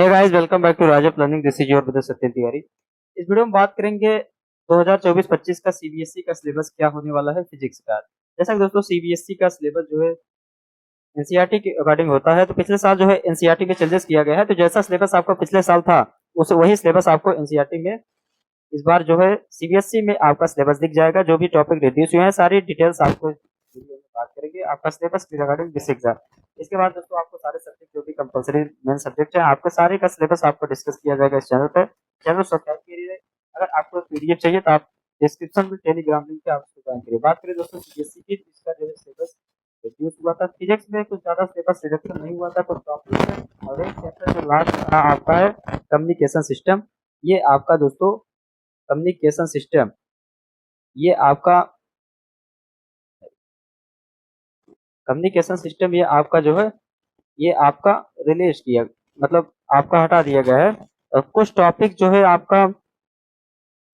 Hey guys, welcome back to राजप learning. This is your brother Satyendra Tiwari. इस video में बात करेंगे 2024-25 का सीबीएसई का सिलेबस क्या होने वाला है फिजिक्स का। जैसा कि दोस्तों सीबीएसई का सिलेबस जो है एनसीईआरटी के अकॉर्डिंग होता है, तो पिछले साल जो है एनसीईआरटी में चेंजेस किया गया है। तो जैसा सिलेबस आपका पिछले साल था उस वही सिलेबस आपको एनसीईआरटी में इस बार जो है सीबीएसई में आपका सिलेबस दिख जाएगा। जो भी टॉपिक रिड्यूस हुए हैं सारी डिटेल्स आपको वीडियो में बात करेंगे। आपका सिलेबस रिगार्डिंग बेसिक एग्जाम। इसके बाद दोस्तों आपको सारे सब्जेक्ट जो भी कंपलसरी मेन सब्जेक्ट है आपके सारे का सिलेबस आपको डिस्कस किया जाएगा इस चैनल पर। चैनल सब्सक्राइब करिए। अगर आपको पीडीएफ चाहिए तो आप डिस्क्रिप्शन में टेलीग्राम लिंक पे आप उसको ज्वाइन करिए। बात करें दोस्तों सीबीएसई की, इसका जो है सिलेबस रिड्यूस हुआ था। फिजिक्स में कुछ ज्यादा सिलेबस रिडक्शन नहीं हुआ था, कुछ टॉपिक है और एक चैप्टर जो लास्ट आपका है कम्युनिकेशन सिस्टम। ये आपका दोस्तों कम्युनिकेशन सिस्टम ये आपका कम्युनिकेशन सिस्टम ये आपका जो है ये आपका रिलीज किया मतलब आपका हटा दिया गया है। कुछ टॉपिक जो है आपका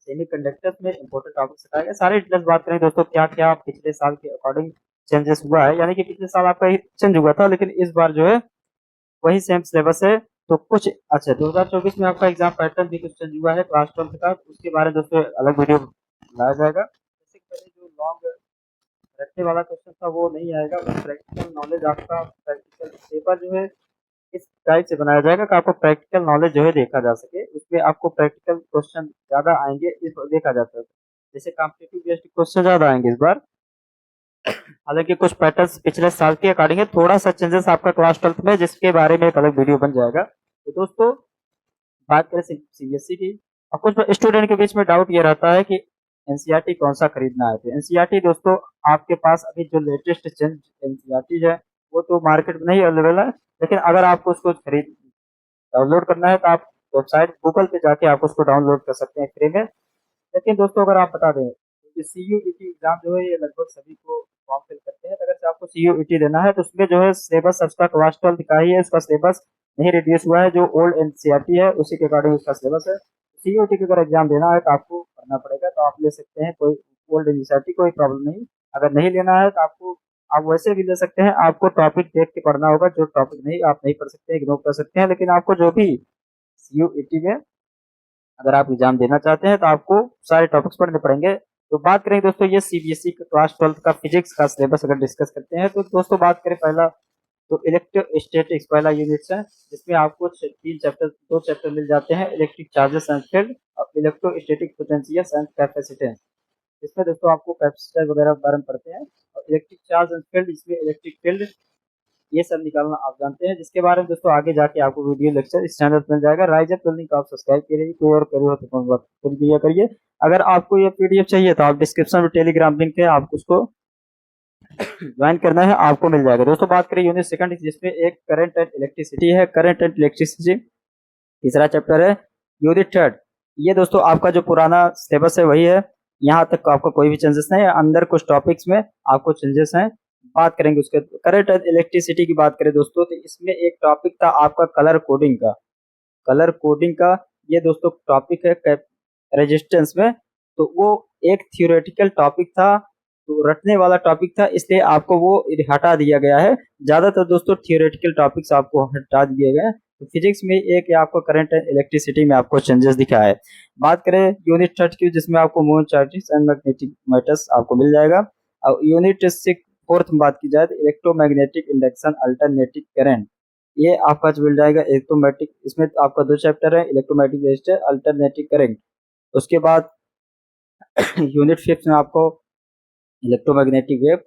सेमीकंडक्टर्स में इंपॉर्टेंट टॉपिक्स हटाए गए। सारे डिटेल्स बात करें दोस्तों क्या क्या पिछले साल के अकॉर्डिंग चेंजेस हुआ है, यानी कि पिछले साल आपका चेंज हुआ था लेकिन इस बार जो है वही सेम सिलेबस है। तो कुछ अच्छा 2024 में आपका एग्जाम पैटर्न भी कुछ चेंज हुआ है क्लास 12 का, उसके बारे में दोस्तों अलग वीडियो लाया जाएगा। जैसे कि पहले जो लॉन्ग रटने वाला क्वेश्चन था वो नहीं आएगा। प्रैक्टिकल नॉलेज आपका प्रैक्टिकल पेपर जो है इस टाइप से बनाया जाएगा कि आपको प्रैक्टिकल नॉलेज जो है देखा जा सके। उसमें आपको प्रैक्टिकल क्वेश्चन ज्यादा आएंगे इस देखा जाता है। जैसे कॉम्पिटिटिव बेस्ड क्वेश्चन ज्यादा आएंगे इस बार। हालांकि कुछ पैटर्न्स पिछले साल के अकॉर्डिंग है, थोड़ा सा चेंजेस आपका क्लास 12 में जिसके बारे में एक अलग वीडियो बन जाएगा। तो दोस्तों बात करें सीबीएसई की, और कुछ स्टूडेंट के बीच में डाउट ये रहता है कि एनसीईआरटी कौन सा खरीदना है। तो एनसीईआरटी दोस्तों आपके पास अभी जो लेटेस्ट चेंज एनसीईआरटी है वो तो मार्केट में नहीं अवेलेबल है, लेकिन अगर आपको उसको खरीद डाउनलोड करना है तो आप वेबसाइट गूगल पे जाके आप उसको डाउनलोड कर सकते हैं फ्री में। लेकिन दोस्तों अगर आप बता दें कि सीयूईटी एग्जाम जो है ये लगभग सभी को फॉर्म फिल करते हैं, तो अगर आपको सीयूईटी देना है तो उसमें जो है सिलेबस सबका क्लास 12 का ही है। उसका सिलेबस नहीं रिड्यूस हुआ है, जो ओल्ड एनसीईआरटी है उसी के अकॉर्डिंग उसका सिलेबस है। सीयूईटी का अगर एग्जाम देना है तो आपको करना पड़ेगा, तो आप ले सकते हैं, कोई ओल्ड एनसीईआरटी कोई प्रॉब्लम नहीं। अगर नहीं लेना है तो आपको आप वैसे भी ले सकते हैं। आपको टॉपिक देख के पढ़ना होगा, जो टॉपिक नहीं आप नहीं पढ़ सकते इग्नोर कर सकते हैं, लेकिन आपको जो भी सीयूईटी में अगर आप एग्जाम देना चाहते हैं तो आपको सारे टॉपिक्स पढ़ने पड़ेंगे। तो बात करें दोस्तों ये सीबीएसई का क्लास 12 का फिजिक्स का सिलेबस अगर डिस्कस करते हैं तो दोस्तों बात करें पहला तो इलेक्ट्रोस्टैटिक्स पहला यूनिट है, जिसमें आपको दो चैप्टर मिल जाते हैं, इलेक्ट्रिक चार्जेस एंड फील्ड और इलेक्ट्रोस्टैटिक पोटेंशियल्स एंड कैपेसिटेंस। इसमें दोस्तों आपको कैपेसिटर वगैरह के बारे में पढ़ते हैं, और इलेक्ट्रिक चार्ज एंड फील्ड इसमें इलेक्ट्रिक फील्ड ये सब निकालना आप जानते हैं, जिसके बारे में दोस्तों आगे जाके आपको वीडियो लेक्चर इस चैनल पर मिल जाएगा। राइज अप लर्निंग को आप सब्सक्राइब करिए, कोई और करिए तो कौन बात कर दिया करिए। अगर आपको ये पीडीएफ चाहिए तो आप डिस्क्रिप्शन में टेलीग्राम लिंक है, आप उसको ज्वाइन करना है, आपको मिल जाएगा। दोस्तों बात करें यूनिट सेकंड, जिसमें एक करंट एंड इलेक्ट्रिसिटी है। करंट एंड इलेक्ट्रिसिटी तीसरा चैप्टर है। यूनिट थर्ड ये दोस्तों आपका जो पुराना सिलेबस है वही है, यहाँ तक आपका कोई भी चेंजेस नहीं है। अंदर कुछ टॉपिक्स में आपको चेंजेस हैं, बात करेंगे उसके। करंट एंड इलेक्ट्रिसिटी की बात करें दोस्तों तो इसमें एक टॉपिक था आपका कलर कोडिंग का। कलर कोडिंग का ये दोस्तों टॉपिक है रेजिस्टेंस में, तो वो एक थियोरेटिकल टॉपिक था, तो रटने वाला टॉपिक था, इसलिए आपको वो हटा दिया गया है। ज्यादातर दोस्तों थियोरेटिकल टॉपिक्स आपको हटा दिए गए। तो फिजिक्स में एक आपको करंट एंड इलेक्ट्रिसिटी में आपको चेंजेस दिखा है। बात करें यूनिट थर्ड की, जिसमें आपको moon charges and magnetic matters आपको मिल जाएगा। और यूनिट सिक्स फोर्थ में बात की जाए तो इलेक्ट्रोमैग्नेटिक इंडक्शन अल्टरनेटिंग करंट ये आपका मिल जाएगा इलेक्ट्रोमैटिक। इसमें आपका दो चैप्टर है, इलेक्ट्रोमैटिक रेजिस्टर अल्टरनेटिव करंट। उसके बाद यूनिट फिफ्थ में आपको इलेक्ट्रोमैग्नेटिक वेव।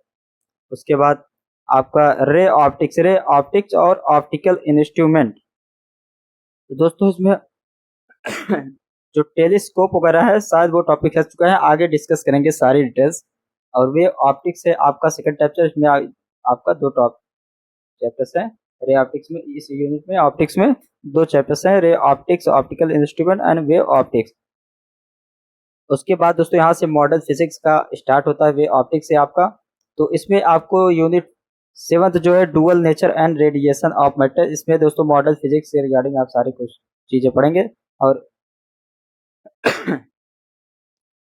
उसके बाद आपका रे ऑप्टिक्स और ऑप्टिकल इंस्ट्रूमेंट। तो दोस्तों इसमें जो टेलीस्कोप वगैरह है शायद वो टॉपिक हट चुका है, आगे डिस्कस करेंगे सारी डिटेल्स। और वे ऑप्टिक्स है आपका सेकंड चैप्टर, इसमें आपका दो टॉप चैप्टर्स हैं। रे ऑप्टिक्स में इस यूनिट में ऑप्टिक्स में दो चैप्टर्स हैं, ray optics optical instrument and way optics. उसके बाद दोस्तों यहाँ से मॉडल फिजिक्स का स्टार्ट होता है वे ऑप्टिक्स से आपका। तो इसमें आपको यूनिट सेवंथ जो है dual nature and radiation of matter, इसमें दोस्तों मॉडल फिजिक्स से रिगार्डिंग आप सारी कुछ चीजें पढ़ेंगे। और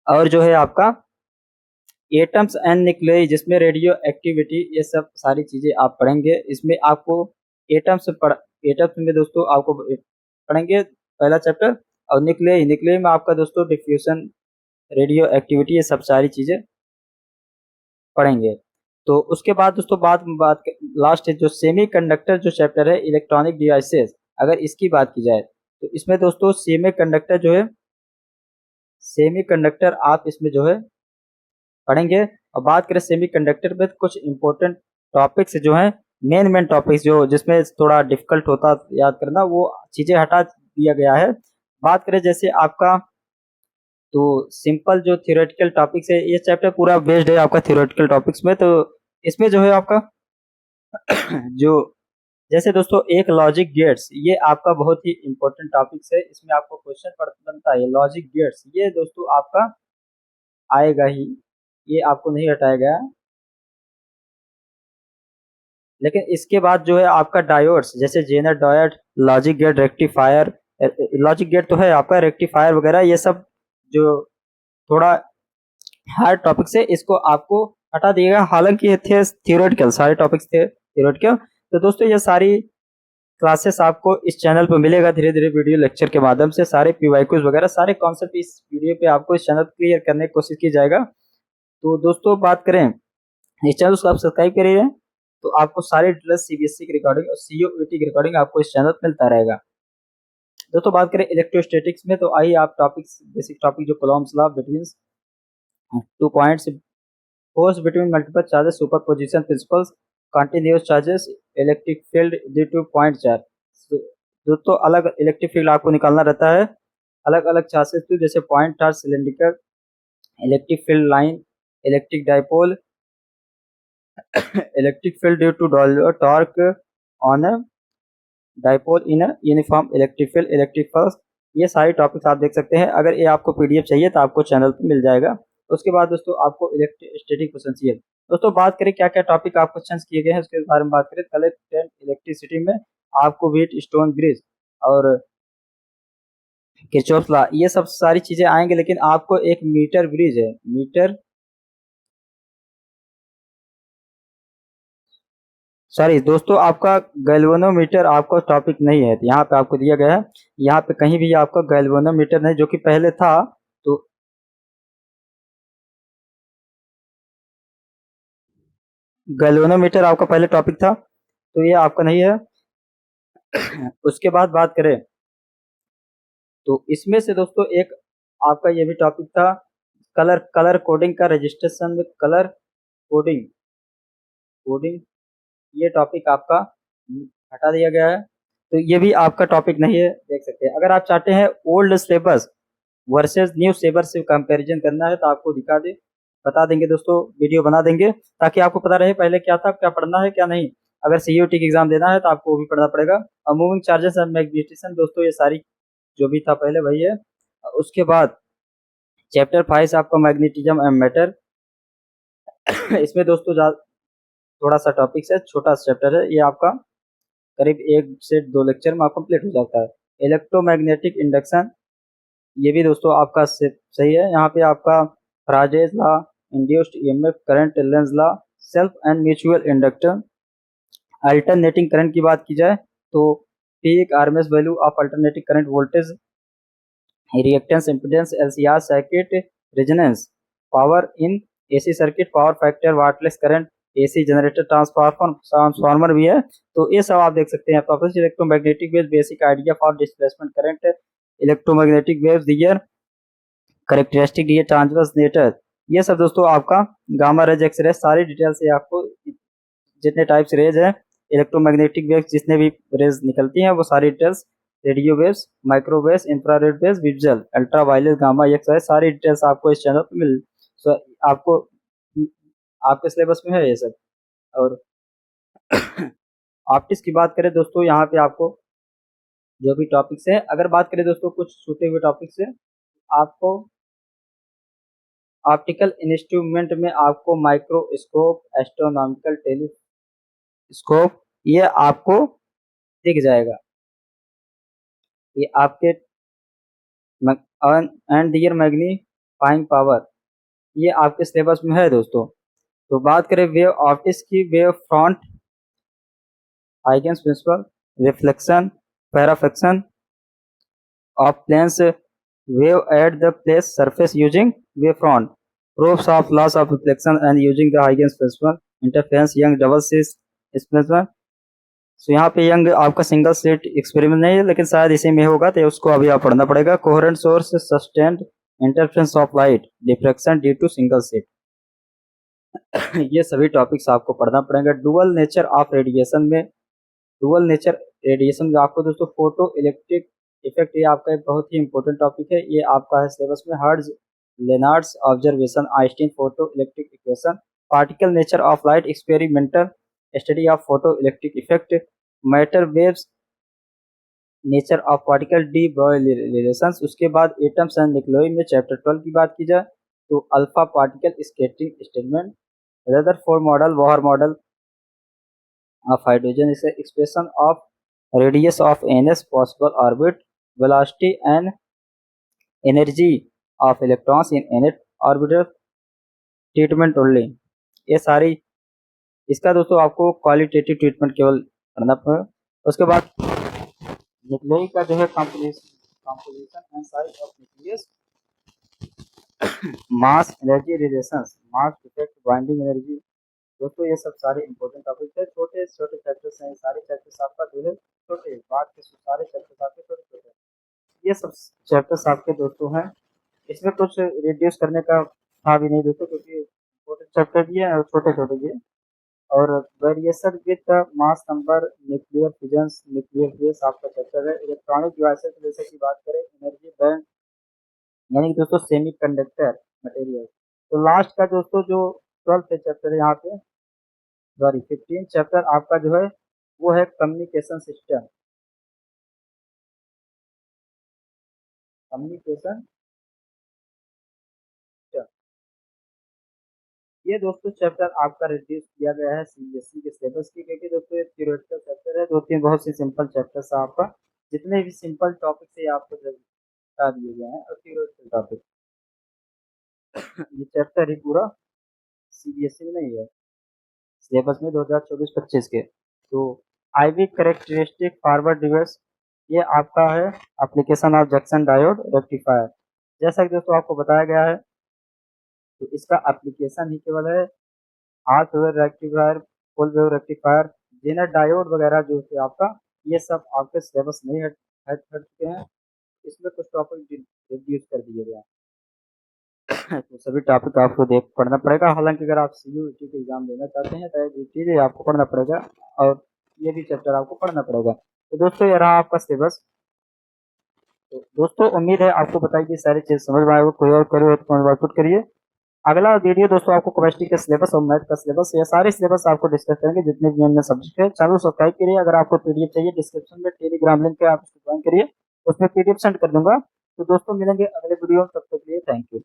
और जो है आपका एटम्स एंड न्यूक्लियस, जिसमें रेडियो एक्टिविटी ये सब सारी चीजें आप पढ़ेंगे। इसमें आपको एटम्स में दोस्तों आपको पढ़ेंगे पहला चैप्टर। और न्यूक्लियर में आपका दोस्तों डिफ्यूजन, रेडियो एक्टिविटी, ये सब सारी चीजें पढ़ेंगे। तो उसके बाद दोस्तों बात लास्ट जो सेमीकंडक्टर जो चैप्टर है, इलेक्ट्रॉनिक डिवाइसेस, अगर इसकी बात की जाए तो इसमें दोस्तों सेमीकंडक्टर जो है, सेमीकंडक्टर आप इसमें जो है पढ़ेंगे। और बात करें सेमीकंडक्टर में तो कुछ इंपॉर्टेंट टॉपिक्स जो हैं, मेन टॉपिक्स जो जिसमें थोड़ा डिफिकल्ट होता याद करना, वो चीजें हटा दिया गया है। बात करें जैसे आपका तो सिंपल जो थियोरेटिकल टॉपिक्स है, ये चैप्टर पूरा बेस्ड है आपका थियोरेटिकल टॉपिक्स में। तो इसमें जो है आपका जो जैसे दोस्तों एक लॉजिक गेट्स, ये आपका बहुत ही इंपॉर्टेंट टॉपिक्स है। इसमें आपको क्वेश्चन बनता है लॉजिक गेट्स, ये दोस्तों आपका आएगा ही, ये आपको नहीं हटाया गया। लेकिन इसके बाद जो है आपका डायोड्स, जैसे Zener diode, logic gate, rectifier, logic gate तो है आपका, रेक्टिफायर वगैरह, ये सब जो थोड़ा हार्ड टॉपिक्स है, इसको आपको हटा दिएगा। हालांकि ये थे थियोरेटिकल, सारे टॉपिक्स थे थियोरेटिकल। तो दोस्तों ये सारी क्लासेस आपको इस चैनल पर मिलेगा धीरे धीरे वीडियो लेक्चर के माध्यम से। सारे पीवाईक्यूज वगैरह सारे कॉन्सेप्ट इस वीडियो पे आपको इस चैनल क्लियर करने की कोशिश की जाएगा। तो दोस्तों बात करें इस चैनल को आप सब्सक्राइब करिए, तो आपको सारे डिटेल्स सीबीएसई की रिकॉर्डिंग और सीओईटी की रिकॉर्डिंग आपको इस चैनल पर मिलता रहेगा। दोस्तों बात करें इलेक्ट्रोस्टैटिक्स में, तो आइए आप टॉपिक्स, बेसिक टॉपिक जो Coulomb's law between 2 points, force between multiple charges, superposition principles, continuous charges, electric field due two point charge. दोस्तों अलग इलेक्ट्रिक फील्ड आपको निकालना रहता है अलग अलग चार्जेस थ्रू, जैसे point charge, cylindrical, electric field line, electric dipole, electric field due to torque on dipole in uniform electric field, electric force. ये सारे टॉपिक्स आप देख सकते हैं। अगर ये आपको पीडीएफ चाहिए तो आपको चैनल पे मिल जाएगा। उसके बाद दोस्तों आपको इलेक्ट्रोस्टैटिक पोटेंशियल, दोस्तों बात करें क्या क्या टॉपिक आप क्वेश्चन किए गए हैं उसके बारे में बात करें। कलेक्ट इलेक्ट्रिसिटी में आपको व्हीट स्टोन ब्रिज और किरचॉफ लॉ, ये सब सारी चीजें आएंगे। लेकिन आपको एक मीटर ब्रिज है, मीटर सॉरी दोस्तों, आपका गैल्वेनोमीटर आपका टॉपिक नहीं है। यहाँ पे आपको दिया गया है, यहाँ पे कहीं भी आपका गैल्वेनोमीटर नहीं, जो कि पहले था। तो गैल्वेनोमीटर आपका पहले टॉपिक था, तो ये आपका नहीं है। उसके बाद बात करें तो इसमें से दोस्तों एक आपका ये भी टॉपिक था, कलर कोडिंग का, रजिस्ट्रेशन में कलर कोडिंग कोडिंग, ये टॉपिक आपका हटा दिया गया है। तो ये भी आपका टॉपिक नहीं है, देख सकते हैं। अगर आप चाहते हैं old syllabus versus new syllabus से कंपैरिजन करना है, तो आपको बता देंगे दोस्तों, वीडियो बना देंगे, ताकि आपको पता रहे पहले क्या था, क्या पढ़ना है क्या नहीं। अगर सीयूटी की एग्जाम देना है तो आपको वो भी पढ़ना पड़ेगा। और मूविंग चार्जेस एंड मैग्नेटिज्म, दोस्तों ये सारी जो भी था पहले वही है। उसके बाद चैप्टर 5 आपका मैग्नेटिज्म एंड मैटर। इसमें दोस्तों थोड़ा सा टॉपिक है, छोटा चैप्टर है ये, आपका करीब 1 से 2 लेक्चर में कंप्लीट हो जाता है। इलेक्ट्रोमैग्नेटिक इंडक्शन, ये भी दोस्तों आपका सही है। यहाँ पे आपका Faraday's law, induced EMF current, Lenz law, self and mutual inductor. Alternating current की बात की जाए तो peak RMS value of alternating current, voltage, reactance, impedance, LCR, circuit resonance, power in AC circuit, power factor, wattless current, AC generator, transformer भी है। तो ये सब आप देख सकते हैं। Electromagnetic waves, basic idea for displacement current, electromagnetic waves their characteristic दिए, ट्रांसवर्स नेटर, ये सब दोस्तों आपका गामा रेज, एक्स रे, सारी डिटेल्स ये आपको जितने टाइप्स रेज है, इलेक्ट्रोमैग्नेटिक वेव्स जितने भी रेज निकलती हैं वो सारी details, radio waves, microwaves, infrared waves, visual, ultraviolet, gamma, x, सारी डिटेल्स आपको इस चैनल पर आपको आपके सिलेबस में है ये सब। और ऑप्टिक्स की बात करें दोस्तों, यहाँ पे आपको जो भी टॉपिक्स है, अगर बात करें दोस्तों कुछ छूटे हुए टॉपिक्स है, आपको ऑप्टिकल इंस्ट्रूमेंट में आपको माइक्रोस्कोप, एस्ट्रोनॉमिकल टेलीस्कोप, ये आपको दिख जाएगा। ये आपके एंड दियर मैग्नीफाइंग पावर, ये आपके सिलेबस में है दोस्तों। तो बात करें वेव ऑप्टिक्स की, wave front, Huygens principle, reflection, refraction, of planes wave at the place surface using wavefront. Proofs of laws of reflection and using the Huygens principle. Interference young double slit experiment. सो यहाँ पे young आपका single slit experiment नहीं है, लेकिन शायद इसी में होगा, तो उसको अभी आप पढ़ना पड़ेगा. Coherent source sustained interference of light diffraction due to single slit. ये सभी टॉपिक्स आपको पढ़ना पड़ेगा. डुअल नेचर ऑफ रेडिएशन में, डुअल नेचर रेडिएशन में आपको दोस्तों फोटो इलेक्ट्रिक इफेक्ट, ये आपका एक बहुत ही इंपॉर्टेंट टॉपिक है. ये आपका है सिलेबस में. Hertz Lenard's observation, Einstein photoelectric equation, particle nature of light experimental study of photoelectric effect, matter waves nature of particle, de Broglie relations. उसके बाद एटम्स एंड न्यूक्लियोई में चैप्टर 12 की बात की जाए तो alpha particle scattering statement, Rutherford model, Bohr model of hydrogen is an expression of radius of ns possible orbit, velocity and energy of electrons in nth orbital treatment only. ये सारी, इसका दोस्तों आपको क्वालिटेटिव ट्रीटमेंट केवल करना पड़ेगा. उसके बाद न्यूक्लियस का जो है composition and size of nucleus, mass energy relations, mass effect, binding energy. दोस्तों ये सब सारे इंपॉर्टेंट टॉपिक है. छोटे छोटे चैप्टर्स हैं, सारे चैप्टर्स आपका जो है छोटे, बात के सारे चैप्टर्स आपके छोटे छोटे, ये सब चैप्टर्स आपके दोस्तों हैं. इसमें कुछ रिड्यूस करने का था भी नहीं दोस्तों, क्योंकि इंपॉर्टेंट चैप्टर भी है और छोटे छोटे भी है. और variation with mass number, nuclear fissions, nuclear phase आपका चैप्टर है. इलेक्ट्रॉनिक डिवाइसेस जैसे कि बात करें, एनर्जी बैंड, यानी कि दोस्तों सेमी कंडक्टर मटेरियल. तो लास्ट का दोस्तों जो 12th चैप्टर है यहाँ पे, सॉरी 15 चैप्टर आपका जो है वो है कम्युनिकेशन सिस्टम. कम्युनिकेशन सिस्टम, ये दोस्तों चैप्टर आपका रिड्यूस किया गया है सीबीएसई के सिलेबस की, क्योंकि दोस्तों ये थ्योरेटिकल चैप्टर है. दो तीन बहुत सी सिंपल चैप्टर्स है आपका, जितने भी सिंपल टॉपिक से आपको बता दिए गए हैं, और थ्योरेटिकल टॉपिक. ये चैप्टर ही पूरा सीबीएसई में नहीं है, सिलेबस में 2024-25 के. तो आईवी करेक्टरिस्टिक फॉरवर्ड रिवर्स, ये आपका है application of junction diode rectifier. जैसा कि दोस्तों आपको बताया गया है, तो इसका एप्लीकेशन ही केवल है half wave rectifier, full wave rectifier, Zener diode वगैरह जो थे आपका, ये सब आपके सिलेबस नहीं हट चुके हैं. इसमें कुछ टॉपिक रिड्यूस कर दिए गए हैं. तो सभी टॉपिक आपको देख पढ़ना पड़ेगा. हालांकि अगर आप सीयूईटी के एग्जाम देना चाहते हैं तो ये चीज़ें आपको पढ़ना पड़ेगा, और ये भी चैप्टर आपको पढ़ना पड़ेगा. तो दोस्तों ये रहा आपका सिलेबस. तो दोस्तों उम्मीद है आपको बताई गई सारी चीज़ समझ में आएगा. कोई और करिए तो कमेंट बॉक्स पुट करिए. अगला वीडियो दोस्तों आपको केमिस्ट्री का सिलेबस और मैथ का सिलेबस, ये सारे सिलेबस आपको डिस्कस करेंगे जितने भी अन्य सब्जेक्ट है. चैनल सब्सक्राइब करिए. अगर आपको पीडीएफ चाहिए, डिस्क्रिप्शन में टेलीग्राम लिंक है, आप उसको ज्वाइन करिए, उसमें पीडीएफ सेंड कर दूंगा. तो दोस्तों मिलेंगे अगले वीडियो में, तब तक के लिए थैंक यू.